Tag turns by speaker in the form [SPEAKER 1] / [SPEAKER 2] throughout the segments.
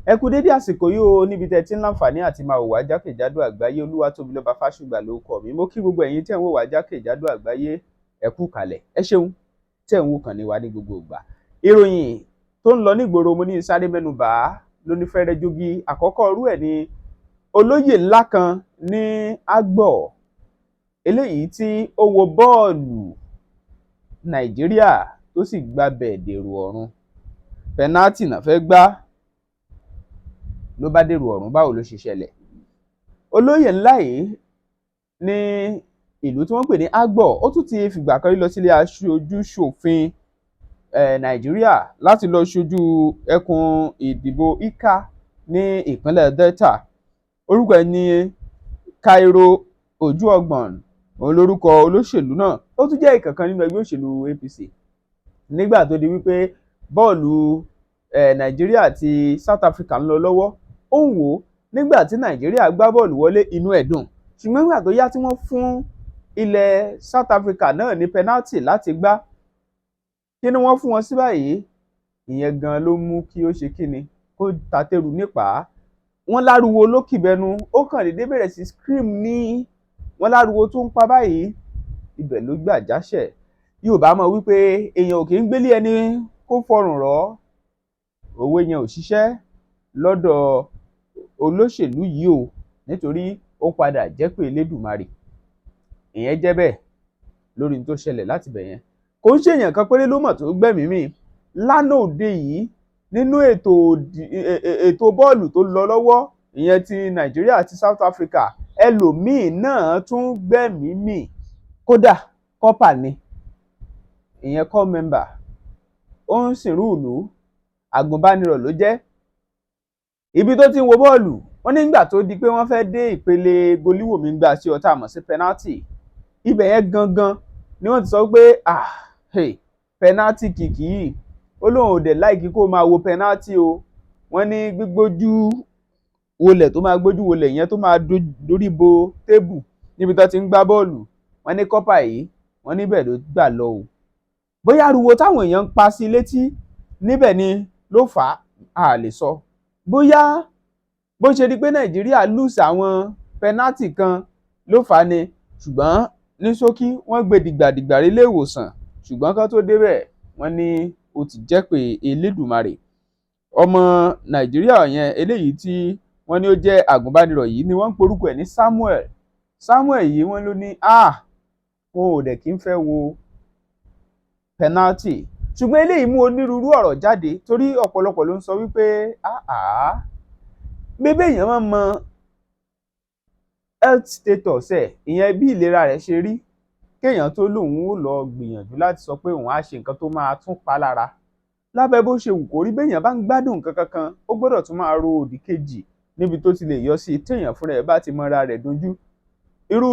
[SPEAKER 1] Ẹ kú dédé àsìkò yìí o, níbi tẹ́ ti ń láǹfààní àti máa wò wá jákèjádò àgbáyé. Olúwatóbilọ́ba Fásùgbà lórúkọ mi. Mo kí gbogbo ẹ̀yin tẹ́ ń wò wá jákèjádò àgbáyé, ẹ kú kalẹ̀. Ẹ ṣeun tẹ́ ń wò kàn ní wa ní gbogbo ìgbà. Ìròyìn tó ń lọ nígboro mo ní sáré mẹ́nubà lónífẹ́rẹ́ jogi. Àkọ́kọ́ irú ẹ̀ ni olóyè ńlá kan ní Agbọ̀, eléyìí tí ó wo bọ́ọ̀lù Nàìjíríà tó sì gbabẹ̀ dèrò ọ̀run. Pẹ́nátì náà fẹ́ gbá ló bá dèrò ọ̀run. Báwo ló ṣe ṣẹlẹ̀? Olóyè ńlá yìí ní ìlú tí wọ́n pè ní Agbọ̀, ó tún ti fìgbà kan rí lọ sílé aṣojú ṣòfin Nàìjíríà láti lọ ṣojú ẹkùn ìdìbò Ika ní ìpínlẹ̀ Delta. Orúkọ ẹ̀ ní Cairo Ojuọgbọ̀n, òun lórúkọ olóṣèlú náà. Ó tún jẹ́ ìkankan nínú ẹgbẹ́ òṣèlú APC. Nígbà tó di wípé bọ́ọ̀lù Nàìjíríà àti South Africa ń lọ lọ́wọ́, ó ń wò ó nígbà tí Nàìjíríà gbá bọ́ọ̀lù wọlé, inú ẹ̀ dùn. Ṣùgbọ́n nígbà tó yá tí wọ́n fún ilẹ̀ South Africa náà ní pẹ́nátì láti gbá, kí ni wọ́n fún wọn sí báyìí? Ìyẹn gan ló mú kí ó ṣe kíni, kó tatẹ́rù nípa. Wọ́n láriwo lókìbẹnu, ó kàn dédé bẹ̀rẹ̀ sí scream ní wọ́n láriwo tó ń pa báyìí, ibẹ̀ ló gbà jáṣẹ̀. Yorùbá mọ̀ wípé èèyàn ò kì í gbélé ẹni kó fọrùn rọ̀. Òwe yẹn ò ṣiṣẹ́ lọ́dọ̀ olóṣèlú yìí o, nítorí ó padà jẹ́ pé Elédùmarè. Ìyẹn jẹ́ bẹ́ẹ̀ lórí ní tó ṣẹlẹ̀ láti bẹ̀ yẹn. Kò ń ṣèyàn kan péré ló mọ̀ tó gbẹ̀mí mì. Lánàá òde yìí nínú ètò bọ́ọ̀lù tó lọ lọ́wọ́, ìyẹn ti Nàìjíríà àti South Africa, ẹlòmíì náà tún gbẹ̀mí mì. Kódà kọ́pà ni, ìyẹn core member, ó ń sìnrú ìlú, àgùnbánirọ̀ ló jẹ́. Ibi tó ti ń wo bọ́ọ̀lù, wọ́n nígbà tó di pé wọ́n fẹ́ dé ìpele goliwomi-gbà sí ọ̀tá àmọ̀ sí pẹ́nátì, ibẹ̀ yẹn gangan ni wọ́n ti sọ pé pẹ́nátì kìkì yìí, ó lóun ò dẹ̀ láìkí kó máa wo pẹ́nátì o. Wọ́n ní gbígbójú wolẹ̀ tó máa gbójú wolẹ̀ yẹn tó máa dorí bo tébù níbi tó ti ń gbá bọ́ọ̀lù. Wọ́n ní kọ́pà yìí, wọ́n níbẹ̀ ló gbà lọ o. Bóyá ariwo táwọn èèyàn ń pa sí létí níbẹ̀ ni ló fà á, a lè sọ. Bóyá bó ṣe di pé Nàìjíríà lose àwọn pẹ́nátì kan ló fà á ni, ṣùgbọ́n ní ṣókí wọ́n gbé dìgbàdìgbà rí ilé ìwòsàn, ṣùgbọ́n kan tó débẹ̀ wọ́n ní ó ti jẹ́ pé Elédùmarè. Ọmọ Nàìjíríà yẹn eléyìí tí wọ́n ní ó jẹ́ àgùnbánirọ̀ yìí ni wọ́n ń porúkọ ẹ̀ ní Samuel. Samuel yìí wọ́n ló ní wọn ò dẹ̀ kí ń fẹ́ wo pẹ́nátì. Ṣùgbọ́n eléyìí mú onírúurú ọ̀rọ̀ jáde, torí ọ̀pọ̀lọpọ̀ ló ń sọ wípé bébè èèyàn máa mọ health status ẹ̀, ìyẹn bí ìlera rẹ̀ ṣe rí, kéèyàn tó lóun ó lọ gbìyànjú láti sọ pé òun á ṣe nǹkan tó máa tún pa lára. Lábẹ́ bó ṣe wù kó rí, béèyàn bá ń gbádùn nǹkan kankan, ó gbọ́dọ̀ tún máa ro òdì kejì níbi tó ti lè yọ sí, téèyàn fúnra ẹ̀ bá ti mọra rẹ̀ dojú. Irú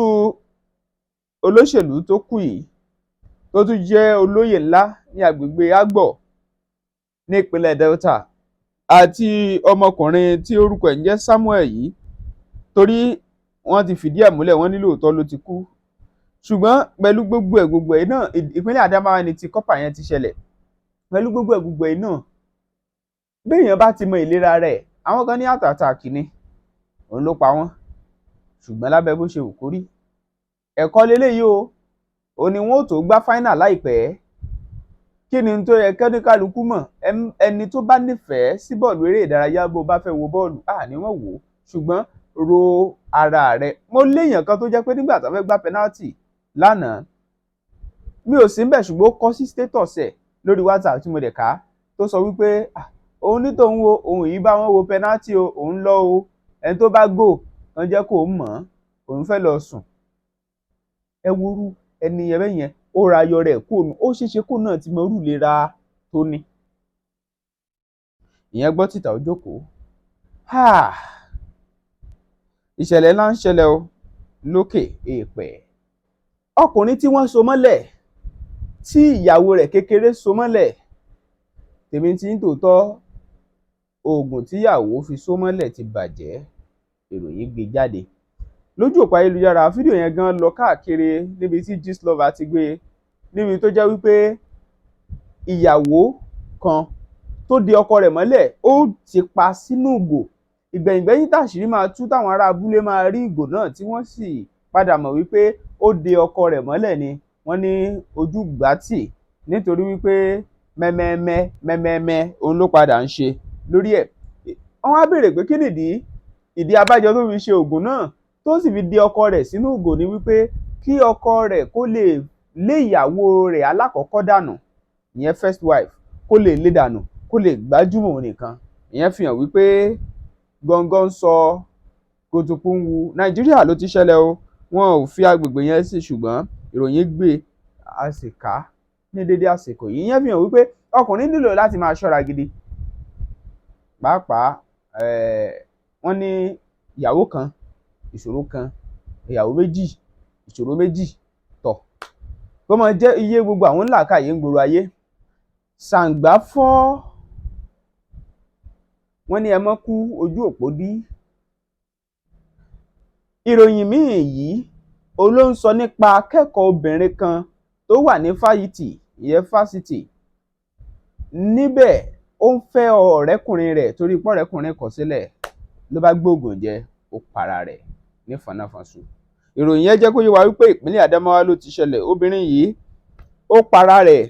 [SPEAKER 1] olóṣèlú tó kù yìí, tó tún jẹ́ olóyè ńlá ní agbègbè Agbọ̀ ní ìpínlẹ̀ Delta, àti ọmọkùnrin tí orúkọ ẹ̀ ń jẹ́ Samuel yìí, torí wọ́n ti fìdí ẹ̀ múlẹ̀, wọ́n ní lóòótọ́ ló ti kú. Ṣùgbọ́n pẹ̀lú gbogbo ẹ̀ náà, ìpínlẹ̀ Adamawa ni ti kọ́pà yẹn ti ṣẹlẹ̀. Pẹ̀lú gbogbo ẹ̀ náà, béèyàn bá ti mọ ìlera rẹ̀, àwọn kan ní heart attack ni òun ló pa wọ́n. Ṣùgbọ́n lábẹ́ bó ṣe wù kó rí, ẹ̀kọ́ leléyìí o. Ó ní wọn ò tó gbá final láìpẹ́. Kí ni tó yẹ kẹ́níkàlùkù mọ̀? Ẹni tó bá nífẹ̀ẹ́ sí bọ́ọ̀lù eré ìdárayá, bó bá fẹ́ wo bọ́ọ̀lù, ní wọ́n wò ó. Ṣùgbọ́n ro ara rẹ̀. Mo léèyàn kan tó jẹ́ pé nígbà tó fẹ́ gbá pẹ́nátì lánàá, mi ò sí ńbẹ̀, ṣùgbọ́n ó kọ sí status ẹ̀ lórí WhatsApp tí mo dẹ̀ ká, tó sọ wípé òun ní tòun wo, òun yìí bá wọn wo pẹ́nátì o, òun lọ o, ẹni tó bá gò kan jẹ́ kó mọ̀, òun fẹ́ lọ sùn. Ẹ worú ẹni yẹn bẹ́yẹn, ó ra ayọ̀ rẹ̀ kóònù, ó ṣeéṣe kó náà ti mọ irú ìlera tó ní. Ìyẹn gbọ́ tìta ó jókòó. Ìṣẹ̀lẹ̀ ńlá ń ṣẹlẹ̀ o lókè èèpẹ̀. Ọkùnrin tí wọ́n so mọ́lẹ̀, tí ìyàwó rẹ̀ kékeré so mọ́lẹ̀, tèmi tí ń tòótọ́, oògùn tíyàwó fi so mọ́lẹ̀ ti bàjẹ́, ìròyìn gbé jáde. Lójú òpó ayélujára, fídíò yẹn gan lọ káàkiri níbi tí Gistlover ti gbé, níbi tó jẹ́ wípé ìyàwó kan tó de ọkọ rẹ̀ mọ́lẹ̀ ó ti pa sínú ìgò. Ìgbẹ̀yìngbẹ́yín táṣìírí máa tú táwọn ará abúlé máa rí ìgò náà tí wọ́n sì padà mọ̀ wípé ó de ọkọ rẹ̀ mọ́lẹ̀ ni. Wọ́n ní ojú gbà tì nítorí wípé mẹ́mẹ́mẹ́ òun ló padà ń ṣe lórí ẹ̀. Wọ́n wá béèrè pé kí nìdí? Ìdí abájọ tó fi ṣe òògùn náà tó sì fi de ọkọ rẹ̀ sínú ìgò ni wípé kí ọkọ rẹ̀ kó lè lé ìyàwó rẹ̀ alákọ̀ọ́kọ́ dànù, ìyẹn first wife, kó lè lé dànù, kó lè gbájúmọ̀ òun nìkan. Ìyẹn fi hàn wípé gọ́ngọ́ ń sọ kòtòkó ń wu. Nàìjíríà ló ti ṣẹlẹ̀ o, wọn ò fi agbègbè yẹn sí, ṣùgbọ́n ìròyìn gbé a sì kà ní dédé àsìkò yìí. Ìyẹn fi hàn wípé ọkùnrin nílò láti máa ṣọ́ra gidi. Pàápàá wọ́n ní ìyàwó kan ìṣòro kan, ìyàwó méjì ìṣòro méjì, tọ̀ kó máa jẹ́ iye gbogbo àwọn làákàyè ń gbòòrò ayé. Ṣàǹgbá fọ́, wọ́n ní ẹ mọ́ kú ojú òpó dí. Ìròyìn míì yìí òun ló ń sọ nípa akẹ́kọ̀ọ́ obìnrin kan tó wà ní fásitì. Níbẹ̀ ó ń fẹ́ ọ̀rẹ́kùnrin rẹ̀ torí pé ọ̀rẹ́kùnrin kọ̀ sílẹ̀ ló bá gbóògùn jẹ, ó para rẹ̀ ní fanáfanṣu. Ìròyìn yẹn jẹ́ kó yé wa wípé ìpínlẹ̀ Adamawa ló ti ṣẹlẹ̀. Obìnrin yìí ó para rẹ̀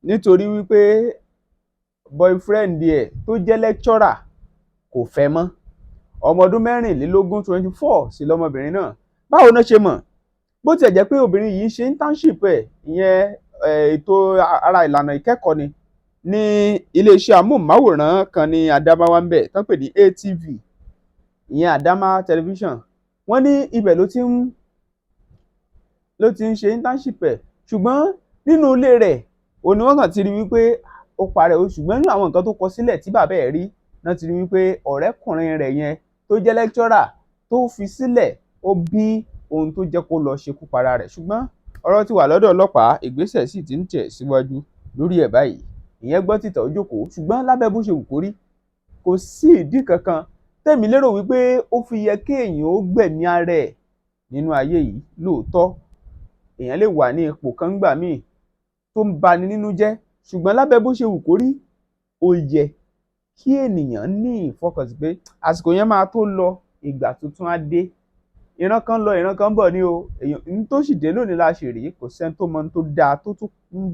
[SPEAKER 1] nítorí wípé boyfriend ẹ̀ tó jẹ́ lecturer kò fẹ́ mọ́. Ọmọ ọdún 24 sí lọmọbìnrin náà. Báwo náà ṣe mọ̀? Bó tiẹ̀ jẹ́ pé obìnrin yìí ṣe internship ẹ̀, ìyẹn ètò ara ìlànà ìkẹ́kọ̀ọ́ ni ní iléeṣẹ́ amóhùnmáwòrán kan ní Adamawa ń bẹ̀ tán pè ní ATV, ìyẹn Adama television. Wọ́n ní ibẹ̀ ló ti ń ṣe internship ẹ̀, ṣùgbọ́n nínú ilé rẹ̀ òun ni wọ́n kàn ti rí wípé ó parẹ́ o. Ṣùgbọ́n nínú àwọn nǹkan tó kọ sílẹ̀ tí bàbá ẹ̀ rí náà ti rí wípé ọ̀rẹ́kùnrin rẹ̀ yẹn tó jẹ́ lecturer tó fi sílẹ̀ ó bí ohun tó jẹ́ kó lọ ṣekú para rẹ̀. Ṣùgbọ́n ọ̀rọ̀ ti wà lọ́dọ̀ ọlọ́pàá, ìgbésẹ̀ sì ti ń tẹ̀ síwájú lórí ẹ̀ báyìí. Ìyẹn gbọ́ tìtọ̀ ó jókòó, ṣùgbọ́n lábẹ́ bó ṣe wù kó rí, kò sí ìdí kankan tèmi lérò wípé ó fi yẹ kéèyàn ó gbẹ̀mí ara ẹ̀ nínú ayé yìí. Lóòótọ́ èèyàn lè wà ní ipò kan ńgbà míì tó ń bani nínú jẹ́, ṣùgbọ́n lábẹ́ bó ṣe wù kó rí, ó yẹ kí ènìyàn ní ìfọkànsí pé àsìkò yẹn máa tó lọ, ìgbà tuntun á dé. Ìran kan lọ, ìran kan ń bọ̀ ní o. Èèyàn tó sì dé lónìí la ṣì rí, kò sẹ́ni tó mọ ohun tó dáa tó tún ń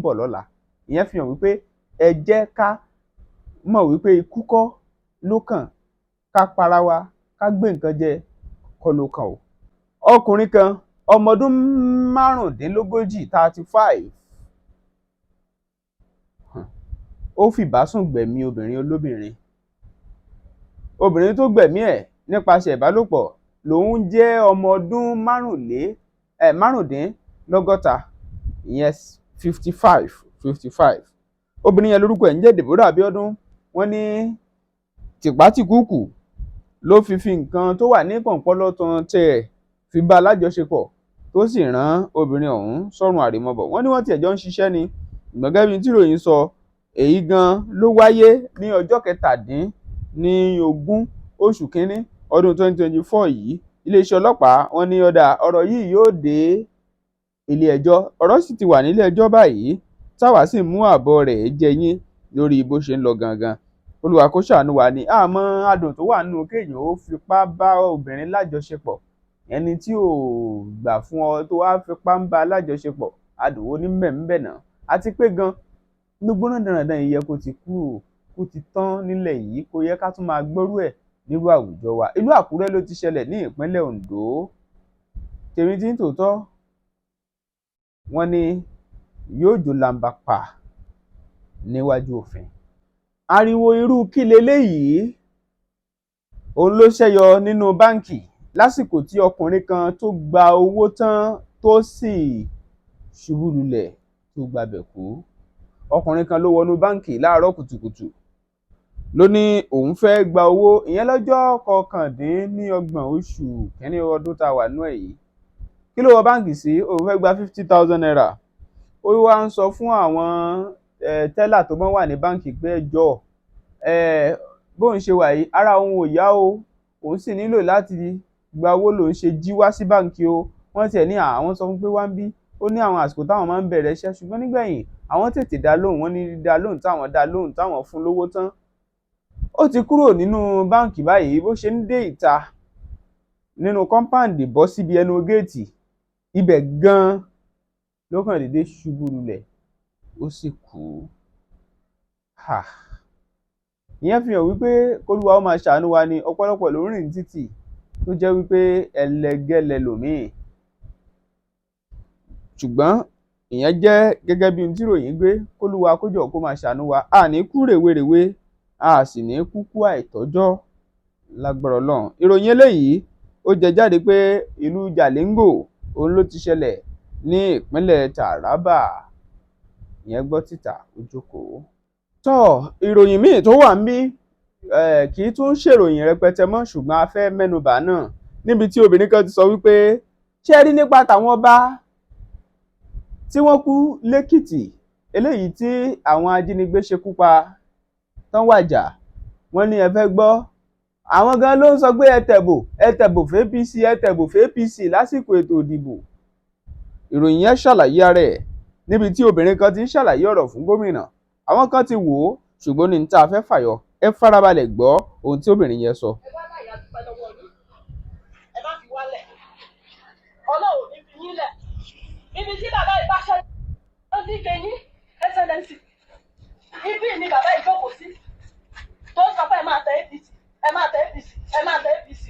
[SPEAKER 1] bọ̀ lọ́la. Ìyẹn fi hàn wípé ẹ jẹ́ ká mọ̀ wípé ikú kọ́ ló kàn, ká para wa, ká gbé nǹkan jẹ kọ́ ló kàn o. Ọkùnrin kan ọmọ ọdún 35 ó fìbásùn gbẹ̀mí obìnrin olóbìnrin. Obìnrin tó gbẹ̀mí ẹ̀ nípasẹ̀ ìbálòpọ̀ lòun jẹ́ ọmọ ọdún 65, ìyẹn 55. Obìnrin yẹn lórúkọ ẹ̀ ń jẹ́ Dero Abiodun. Wọ́n ní tìpátìkúùkù ló fi nǹkan tó wà ní pọ̀npọ́lọ́tàn tẹ̀ fi bá a lájọṣepọ̀ tó sì rán obìnrin ọ̀hún sọ́run àrèmabọ̀. Wọ́n ní wọ́n tiẹ̀ jọ ń ṣiṣẹ́ ni, gẹ́gẹ́ bí tí ìròyìn sọ. Èyí gan ló wáyé ní ọjọ́ 17 oṣù kínní ọdún 2024 yìí. Iléeṣẹ́ ọlọ́pàá wọ́n ní ọ̀rọ̀ yìí yóò dé ilé ẹjọ́. Ọ̀rọ̀ sì ti wà nílé ẹjọ́ báyìí, táwa sì mú àbọ̀ rẹ̀ jẹ yín lórí bó ṣe ń lọ gangan. Olúwa kó ṣàánú wa ni. Àmọ́ adùn tó wà nínú kéèyàn ó fipá bá obìnrin lájọṣepọ̀, ẹni tí ò gbà fún ọ tó wá fipá ń bá a lájọṣepọ̀, adùn wo ní mbẹ̀ náà? Àti pé gan gbogbo náà dandan yìí yẹ kó ti tán nílẹ̀ yìí, kò yẹ ká tún máa gbọ́rú ẹ̀ nírú àwùjọ wa. Ìlú Àkúrẹ́ ló ti ṣẹlẹ̀ ní ìpínlẹ̀ Oǹdó. Tèmi tí ń tòótọ́, wọ́n ní yóò jó lamba pa níwájú òfin. Ariwo irú kí leléyìí? Òun ló ṣẹ́yọ nínú báǹkì lásìkò tí ọkùnrin kan tó gba owó tán tó sì ṣubú lulẹ̀ tó gbabẹ̀ kú. Ọkùnrin kan ló wọnú báǹkì láàárọ̀ kùtùkùtù ló ní òun fẹ́ gba owó, ìyẹn lọ́jọ́ 29 oṣù kínní ọdún tá a wà nínú ẹ̀ yìí. Kí ló wọ báǹkì sí? Òun fẹ́ gba 50,000 naira. Ó wá ń sọ fún àwọn tẹ́là tó wà ní báǹkì pé ẹjọ́ bóun ṣe wà yìí, ara òun ò yá o, òun sì nílò láti gba owó lòun ṣe jí wá sí báǹkì o. Wọ́n tiẹ̀ ní àwọn sọ fún pé wá ń bí, ó ní àwọn àsìkò táwọn máa ń bẹ̀rẹ̀ iṣẹ́, ṣùgbọ́n nígbẹ̀yìn àwọn tètè dá lóhùn, wọ́n ní dá lóhùn táwọn dá lóhùn táwọn fún lówó tán. Ó ti kúrò nínú báǹkì báyìí, bó ṣe ń dé ìta nínú kọ́ńpáàndì bọ́ síbi ẹnu géètì, ibẹ̀ gan-an ló kàn déédéé ṣubú lulẹ̀, ó sì kú. Ìyẹn fi hàn wípé k'Olúwa ó máa ṣàánú wa ni. Ọ̀pọ̀lọpọ̀ ló ń rìn títì tó jẹ́ wípé ẹlẹgẹ́ lẹlòmíì, ṣùgbọ́n ìyẹn jẹ́ gẹ́gẹ́ bí ohun tí ìròyìn gbé. K'Olúwa kó jọ̀ọ́ kó máa ṣàánú wa. A ní kú rèwerèwe, a sì ní kúkú àìtọ́jọ́ lágbára Ọlọ́run. Ìròyìn eléyìí ó jẹ jáde pé ìlú Jalingo òun ló ti ṣẹlẹ̀ ní ìpínlẹ̀ Taraba. Ìyẹn gbọ́ títà ó jókòó. Ìròyìn míì tó wà ńbí kì í tún ṣèròyìn rẹpẹtẹ mọ́, ṣùgbọ́n a fẹ́ mẹ́nubà náà, níbi tí obìnrin kan ti sọ wípé ṣé ẹ rí nípa tàwọn ọba tí wọ́n kú lẹ́kìtì, eléyìí tí àwọn ajínigbé ṣekú pa tán wàjà. Wọ́n ní ẹ fẹ́ gbọ́, àwọn gan ló ń sọ pé ẹ tẹ̀bò f'APC, ẹ tẹ̀bò f'APC lásìkò ètò ìdìbò. Ìròyìn yẹn ṣàlàyé ara ẹ̀ níbi tí obìnrin kan ti ń ṣàlàyé ọ̀rọ̀ fún gómìnà. Àwọn kan ti wò ó, ṣùgbọ́n ní tá a fẹ́ fàyọ, ẹ farabalẹ̀ gbọ́ ohun tí obìnrin yẹn sọ.
[SPEAKER 2] Ẹ wá láyà dúpẹ́ lọ́wọ́ yín, ẹ má fi wálẹ̀, Ọlọ́run ní fi yín lẹ̀. Ibi tí bàbá ìbáṣẹ́ ló ti ké yín, Excellency, ibi ni bàbá ìjókòó sí, tó sọ pé ẹ máa tẹ APC, ẹ máa tẹ APC, ẹ máa tẹ APC.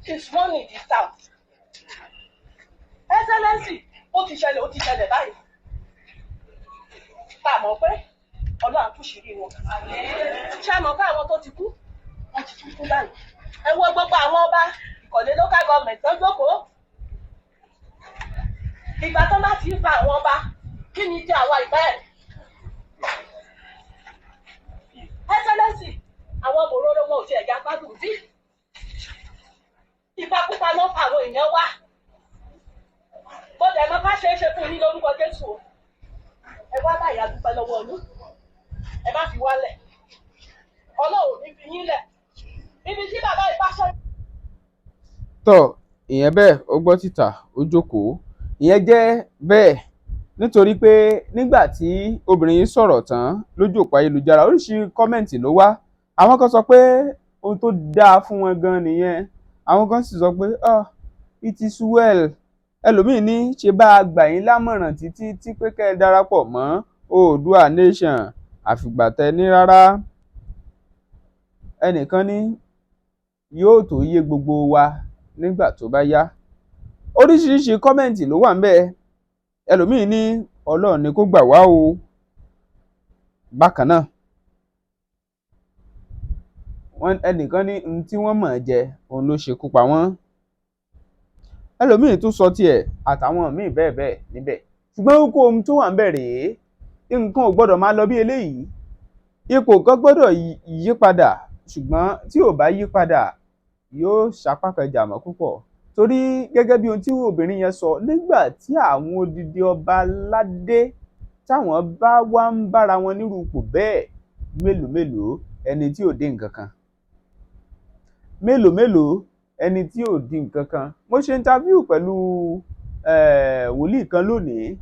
[SPEAKER 2] He's running this town. Excellency, ó ti ṣẹlẹ̀ báyìí. Tá a mọ̀ pé Ọlọ́run àtúnṣìírí wọn. Ṣé ẹ mọ̀ pé àwọn tó ti kú, wọ́n ti kú lánàá? Ẹ wo gbogbo àwọn ọba Ìkọ̀lé local government tó jókòó. Ìgbà tó bá ti ń fa àwọn ọba, kí ni ti àwa ìbá ẹ̀? Excellency, àwọn mòróró wọn ò tiẹ̀ já gbádùn bí. Ìpakúpa ló fa àwọn èèyàn wá. Mo dẹ̀ mọ̀ ká ṣe é ṣe fún yín lórúkọ Jésù o. Ẹ wá láyà dúpẹ́ lọ́wọ́ yín, ẹ má fi wálẹ̀, Ọlọ́run ní fi yín lẹ̀. Ibi tí bàbá ìbáṣẹ́.
[SPEAKER 1] Ìyẹn bẹ́ẹ̀, ó gbọ́ títà ó jókòó. Ìyẹn jẹ́ bẹ́ẹ̀ nítorí pé nígbà tí obìnrin yìí sọ̀rọ̀ tán lójú òpó ayélujára, oríṣiríṣi kọ́mẹ̀ǹtì ló wá. Àwọn kan sọ pé ohun tó dáa fún wọn gan nìyẹn, àwọn kan sì sọ pé it is well. Ẹlòmíín ní ṣe bá a gbà yín lámọ̀ràn títí tí pé kẹ́ ẹ darapọ̀ mọ́ Oòduà Nation, àfìgbà tẹ ní rárá. Ẹnìkan ní yóò tó yé gbogbo wa nígbà tó bá yá. Oríṣiríṣi kọ́mẹ̀ǹtì ló wà ńbẹ̀. Ẹlòmíín ní Ọlọ́run ni kó gbà wá o. Bákan náà, ẹnìkan ní ohun tí wọ́n mọ̀ jẹ òun ló ṣekú pa wọ́n. Ẹlòmíín tún sọ tiẹ̀, àtàwọn míì bẹ́ẹ̀ bẹ́ẹ̀ níbẹ̀. Ṣùgbọ́n kókó ohun tó wà ńbẹ̀ rèé, nǹkan ò gbọ́dọ̀ máa lọ bí eléyìí. Ipò kan gbọ́dọ̀ yí padà, ṣùgbọ́n tí ò bá yí padà yóò ṣapá kan jàmọ́ púpọ̀. Torí gẹ́gẹ́ bí ohun tí obìnrin yẹn sọ, nígbà tí àwọn odidi ọba aládé táwọn bá wá ń bára wọn nírú ipò bẹ́ẹ̀, mélòó mélòó ẹni tí ò dé nǹkan kan, mélòó mélòó ẹni tí ò di nǹkan kan. Mo ṣe interview pẹ̀lú wòlíì kan lónìí,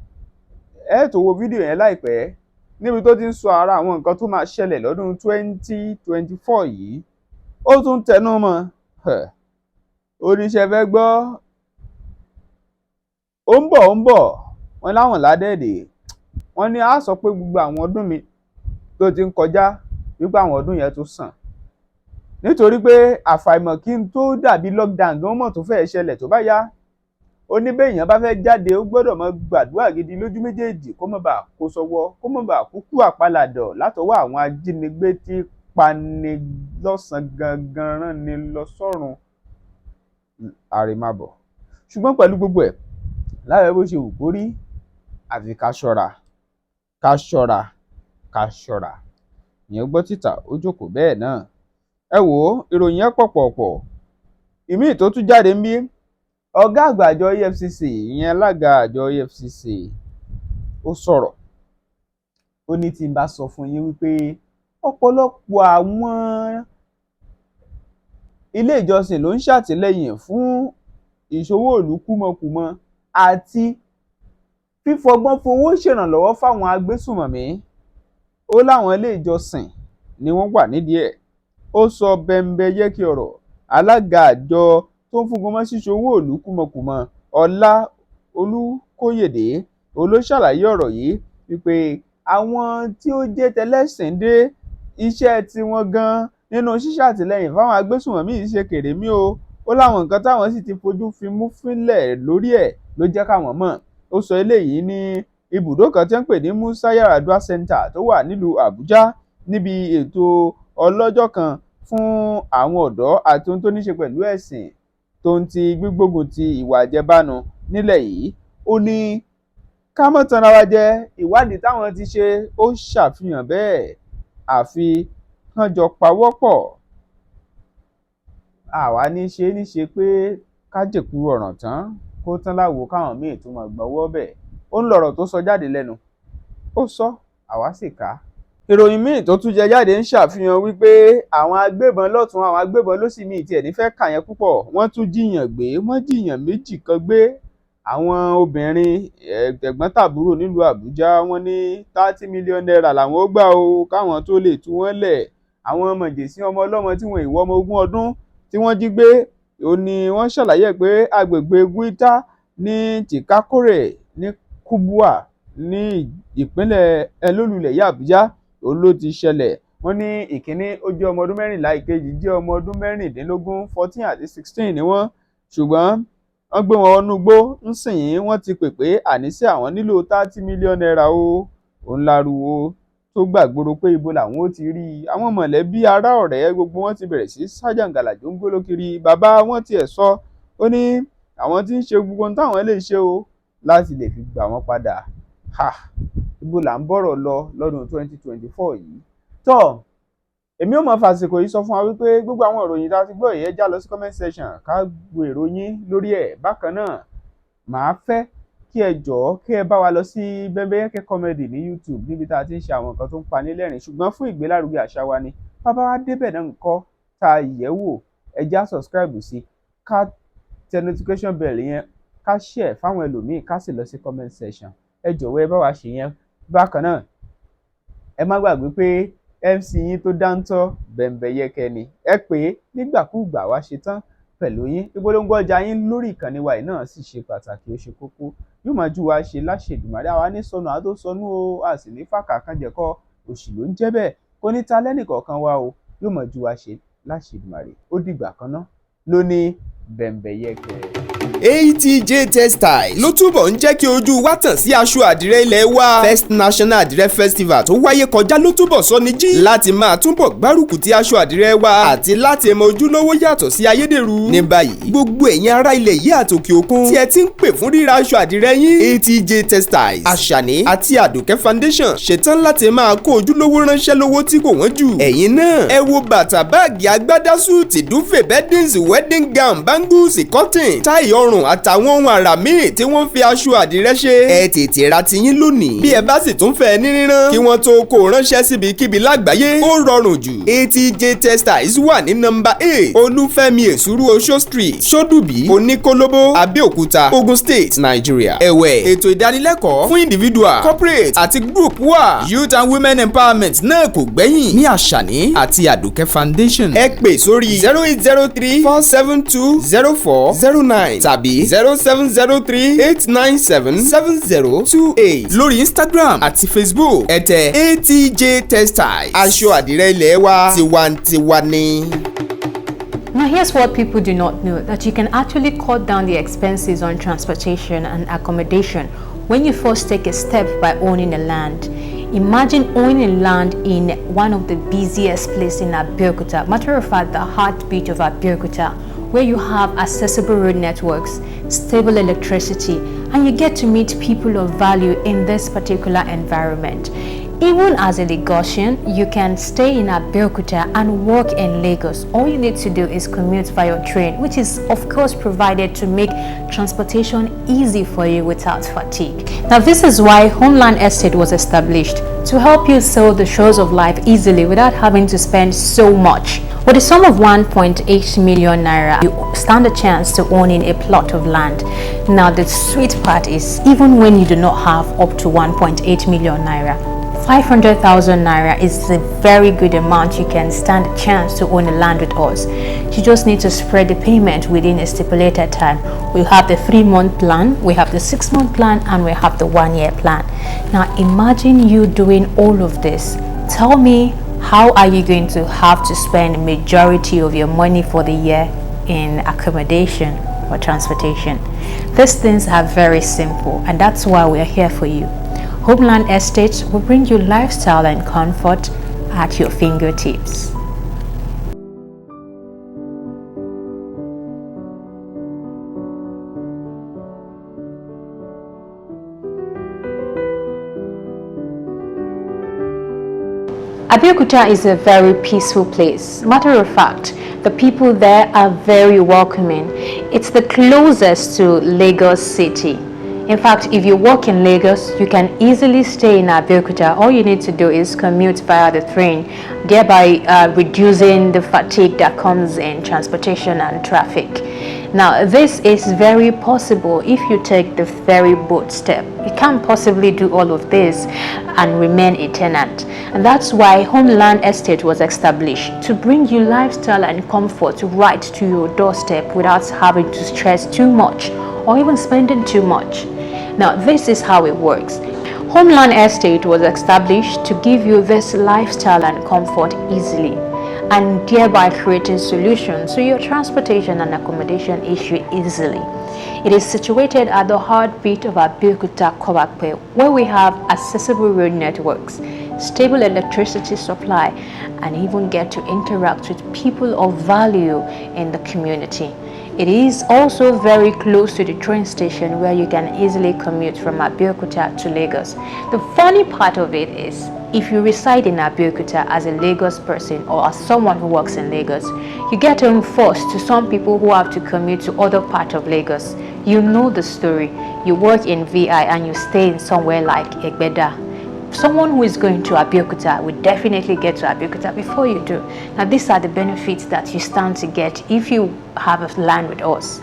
[SPEAKER 1] ẹ tó wo fídíò yẹn láìpẹ́, níbi tó ti ń sọ ara àwọn nǹkan tó máa ṣẹlẹ̀ lọ́dún 2024 yìí. Ó tún tẹnu mọ́, oníṣẹ́ fẹ́ gbọ́, ó ń bọ̀ wọ́n láwọn ládẹ́ẹ̀dẹ̀, wọ́n ní a sọ pé gbogbo àwọn ọdún mi tó ti ń kọjá wípé àwọn ọdún yẹn tó sàn. Nítorí pé àfàìmọ̀ kí n tó dàbí lockdown gan mọ̀ tó fẹ́ ṣẹlẹ̀ tó bá yá. Ó ní béèyàn bá fẹ́ jáde, ó gbọ́dọ̀ máa gbàdúrà gidi lójú méjèèjì kó má bàa kó sọ́wọ́, kó má bàa kúkú àpàlàdọ̀ látọwọ́ àwọn ajínigbé tí pani lọ́sàn-án gangan rán ni lọ sọ́run àrèmábọ̀. Ṣùgbọ́n pẹ̀lú gbogbo ẹ̀, lábẹ́ bó ṣe wù kó rí, àfi ká ṣọ́ra, ká ṣọ́ra, ká ṣọ́ra. Ìyẹn gbọ́ títà ó jókòó bẹ́ẹ̀ náà. Ẹ wò ó, ìròyìn yẹn pọ̀pọ̀pọ̀. Ìmíì tó tún jáde ń bí, ọ̀gá àgbà àjọ EFCC, ìyẹn alága àjọ EFCC, ó sọ̀rọ̀. Ó ní tí n bá sọ fún yín wípé ọ̀pọ̀lọpọ̀ àwọn ilé ìjọsìn ló ń ṣàtìlẹ́yìn fún ìṣòwò ìlú kúmọkùmọ àti fífọgbọ́n fowó ṣèrànlọ́wọ́ fáwọn agbésùmọ̀mí. Ó láwọn ilé ìjọsìn ni wọ́n wà nídìí ẹ̀. Ó sọ bẹ́ńbẹ́yẹ́kẹ́ ọ̀rọ̀. Alága àjọ tó ń fúngun mọ́ ṣíṣe owó ìlú kúmọkùmọ Ọlá Olúkóyèdé ló ṣàlàyé ọ̀rọ̀ yìí wípé àwọn tí ó jẹ́ tẹlẹ́sìn dé iṣẹ́ tiwọn gan nínú ṣíṣàtìlẹ́yìn fáwọn agbésùmọ̀mí yìí ṣe kèrèmí o. Ó láwọn nǹkan táwọn sì ti fojú fimú fínlẹ̀ lórí ẹ̀ ló jẹ́ káwọn mọ̀. Ó sọ eléyìí ní ibùdó kan tí wọ́n ń pè ní Musa Yaradua Center tó wà nílùú Àbújá níbi ètò ọlọ́jọ́ kan fún àwọn ọ̀dọ́ àti ohun tó ní ṣe pẹ̀lú ẹ̀sìn tó ń ti gbígbógun ti ìwà àjẹbánu nílẹ̀ yìí. Ó ní ká má tanra wa jẹ, ìwádìí táwọn ti ṣe ó ṣàfihàn bẹ́ẹ̀, àfi kán jọ pawọ́pọ̀. Àwa ní ṣe pé ká jèkúrú ọ̀ràn tán kó tán láwo káwọn míì tún máa gbọ́wọ́ bẹ̀. Ó ń lọ̀rọ̀ tó sọ jáde lẹ́nu. Ó sọ, àwa sì kà á. Ìròyìn míì tó tún jẹ jáde ń ṣàfihàn wípé àwọn agbébọn lọ́tún àwọn agbébọn lósì míì tiẹ̀ ní fẹ́ kà yẹn púpọ̀. Wọ́n tún jíyàn gbé, wọ́n jíyàn méjì kan gbé. Àwọn obìnrin tẹ̀gbọ́n-tàbúrò nílùú Àbújá wọ́n ní 30 million naira làwọn ó gbà o káwọn tó lè tú wọ́n lẹ̀. Àwọn mọ̀jẹ̀sín ọmọ ọlọ́mọ tí wọ́n ìwọ ọmọ 20 ọdún tí wọ́n jí gbé ó ní wọ́n ṣàlàyé pé agbègbè Guita ní Chikakore ní Kubwa ní ìpínlẹ̀ Elólùlẹ̀ Àbújá ló ti ṣẹlẹ̀. Wọ́n ní ìkíní ó jẹ́ ọmọ ọdún 14, ìkejì jẹ́ ọmọ ọdún 16, 14 àti 16 ni wọ́n. Ṣùgbọ́n wọ́n gbé wọn wọnú igbó ńsìnyí wọ́n ti pè pé àníṣe àwọn nílò 30 million naira o. Òun láriwo tó gbàgbóró pé ibo làwọn ó ti rí i. Àwọn mọ̀lẹ́bí ará ọ̀rẹ́ gbogbo wọn ti bẹ̀rẹ̀ sí sájàǹgàlà jóńgóló kiri. Bàbá wọn tiẹ̀ sọ, ó ní àwọn tí ń ṣe gbogbo ohun táwọn lè ṣe o láti lè fi gbà wọ́n padà. Ibo là ń bọ̀rọ̀ lọ lọ́dún 2024 yìí. Tọ́ èmi ò mọ̀ fàsìkò yìí sọ fún wa wípé gbogbo àwọn ìròyìn tá a ti gbọ́ yìí ẹ já lọ sí comment section ká gbọ́ ìròyìn lórí ẹ̀. Bákan náà màá fẹ́ kí ẹ jọ̀ọ́ kí ẹ bá wa lọ sí BEMBEYEKE comedy ní YouTube níbi tá a ti ń ṣe àwọn nǹkan tó ń pani lẹ́rìn ṣùgbọ́n fún ìgbélárugẹ àṣà wa ni. Bàbá wa débẹ̀ náà ńkọ́ tá a yẹ̀ wò ẹ já subscribe sí ká tẹ notification bell yẹn ká share fáwọn ẹlòmíì ká sì lọ sí comment section. Ẹ jọ̀wọ́ ẹ bá wa ṣe yẹn. Bákan náà ẹ má gbàgbé pé MC yín tó dáńtọ́ BEMBEYEKE ni. Ẹ pè é nígbàkúùgbà wá ṣe tán pẹ̀lú yín. Ìpolongo ọjà yín lórí ìkànnì wa náà sì ṣe pàtàkì, ó ṣe kókó. Yóò máa jú wa ṣe láṣẹ Èdùmàrè. Àwa ní sọnù àá tó sọnù o, a sì ní fàkà kan jẹ̀kọ́ òṣì ló ń jẹ́ bẹ́ẹ̀. Kò ní ta lẹ́nìkọ̀ọ̀kan wa o. Yóò máa jú wa ṣe láṣẹ Èdùmàrè. Ó dìgbà kan náà lóní BEMBEYEKE.
[SPEAKER 3] ATJ Textiles ló túbọ̀ ń jẹ́ kí ojú wa tàn sí aṣọ àdìrẹ ilẹ̀ wa. First National Àdìrẹ Festival tó wáyé kọjá ló túbọ̀ sọ ní jí láti máa túbọ̀ gbárùkù ti aṣọ àdìrẹ wa àti láti mọ ojúlówó yàtọ̀ sí ayédèrú. Ní báyìí gbogbo ẹ̀yin ará ilẹ̀ yìí àtòkè òkun tí ẹ ti ń pè fún ríra aṣọ àdìrẹ yín, ATJ Textiles, Àṣàní àti Àdùkẹ́ Foundation ṣetán láti máa kó ojúlówó ránṣẹ́ lówó tí kò wọ́n jù. Ẹ̀yin náà ẹ wo bàtà, báàgì, agbádá, súùtì, dúfè, beddings, wedding gown, bangles, cotton, táì ọrùn àtàwọn ohun àrà míì tí wọ́n fi aṣọ àdìrẹ ṣe. Ẹ tètè ra tiyín lónìí. Bí ẹ bá sì tún fẹ́ ní rírán kí wọ́n tó kó ránṣẹ́ síbikíbi lágbàáyé, ó rọrùn jù. ATJ Textiles wà ní nọ́mbà 8 Olúfẹ́mi Èsúrú Oṣó Street, Ṣódùbí, Oníkólóbó, Abẹ́òkúta, Ogun State, Nigeria. Ẹ̀wẹ̀ ètò ìdánilẹ́kọ̀ọ́ fún individual, corporate àti group wà. Youth and Women Empowerment náà kò gbẹ́yìn ní Àṣàní àti Àdùkẹ́ Foundation. Ẹ pè sórí 0803 472 0409 tàbí 0703-897-7028 lórí Instagram àti Facebook. Ẹ tẹ ATJ Textiles, aṣọ àdìrẹ ilẹ̀ wa, tiwantiwa ni.
[SPEAKER 4] Now here's what people do not know, that you can actually cut down the expenses on transportation and accommodation when you first take a step by owning a land. Imagine owning land in one of the busiest places in Abeokuta, matter of fact the heartbeat of Abeokuta, where you have accessible road networks, stable electricity, and you get to meet people of value in this particular environment. Even as a Lagosian, you can stay in Abeokuta and work in Lagos. All you need to do is commute via train, which is of course provided to make transportation easy for you without fatigue. Now this is why Homeland Estate was established, to help you sail the shores of life easily without having to spend so much. With a sum of 1.8 million naira, you stand a chance to owning a plot of land. Now the sweet part is, even when you do not have up to 1.8 million naira, 500,000 naira is a very good amount. You can stand a chance to own a land with us. You just need to spread the payment within a stipulated time. We have the 3-month plan, we have the 6-month plan, and we have the 1-year plan. Now imagine you doing all of this. Tell me, how are you going to have to spend the majority of your money for the year in accommodation or transportation? These things are very simple, and that's why we are here for you. Homeland Estates will bring you lifestyle and comfort at your fingertips. Abeokuta is a very peaceful place. Matter of fact, the people there are very welcoming. It's the closest to Lagos City. In fact, if you work in Lagos, you can easily stay in Abeokuta. All you need to do is commute via the train, thereby reducing the fatigue that comes in transportation and traffic. Now, this is very possible if you take the ferry boat step. You can't possibly do all of this and remain a tenant. And that's why Homeland Estate was established, to bring you lifestyle and comfort right to your doorstep without having to stress too much or even spending too much. Now, this is how it works. Homeland Estate was established to give you this lifestyle and comfort easily, and thereby creating solutions to your transportation and accommodation issue easily. It is situated at the heartbeat of Abeokuta Kobakpe, where we have accessible road networks, stable electricity supply, and even get to interact with people of value in the community. It is also very close to the train station, where you can easily commute from Abeokuta to Lagos. The funny part of it is, if you reside in Abeokuta as a Lagos person or as someone who works in Lagos, you get home first to some people who have to commute to other parts of Lagos. You know the story. You work in VI and you stay in somewhere like Egbeda. Someone who is going to Abeokuta will definitely get to Abeokuta before you do. Now, these are the benefits that you stand to get if you have a land with us.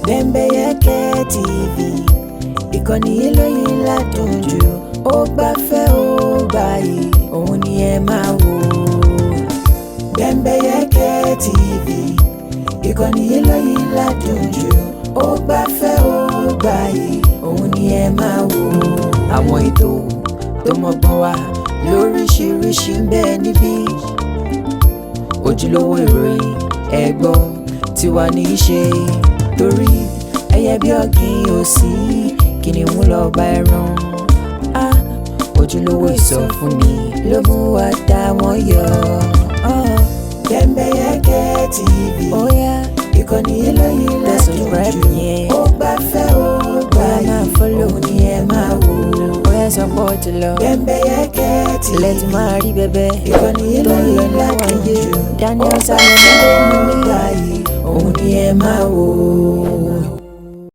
[SPEAKER 5] BEMBEYEKE TV, ìkànnì Oloye ládùn jù, ó gbafẹ́ ó gbayì, òun ni ẹ máa wò. BEMBEYEKE TV, ìkànnì Oloye ládùn jù, ó gbafẹ́ ó gbayì, òun ni ẹ máa wò. Àwọn ètò tó mọ́gbọ́n wá lóríṣiríṣi ń bẹ níbí. Ojúlówó ìròyìn ẹ̀gbọ́n tiwa ní í ṣe, torí ẹyẹ bí ọ̀gìn òsì, kìnìún lọ bá ẹran. Ojúlówó ìsọfúnni ló mú wa dá wọn yọ. BEMBEYEKE TV, ìkànnì Oloye ládùn jù, ó gbafẹ́ ó gbayì, òun ni ẹ máa wò. Support lọ BEMBEYEKE TV, lẹ́tí máa rí bẹ́bẹ́, ìkànnì Oloye ládùn jù, Daniel Salomon ó gbayì, òun ni ẹ máa wò.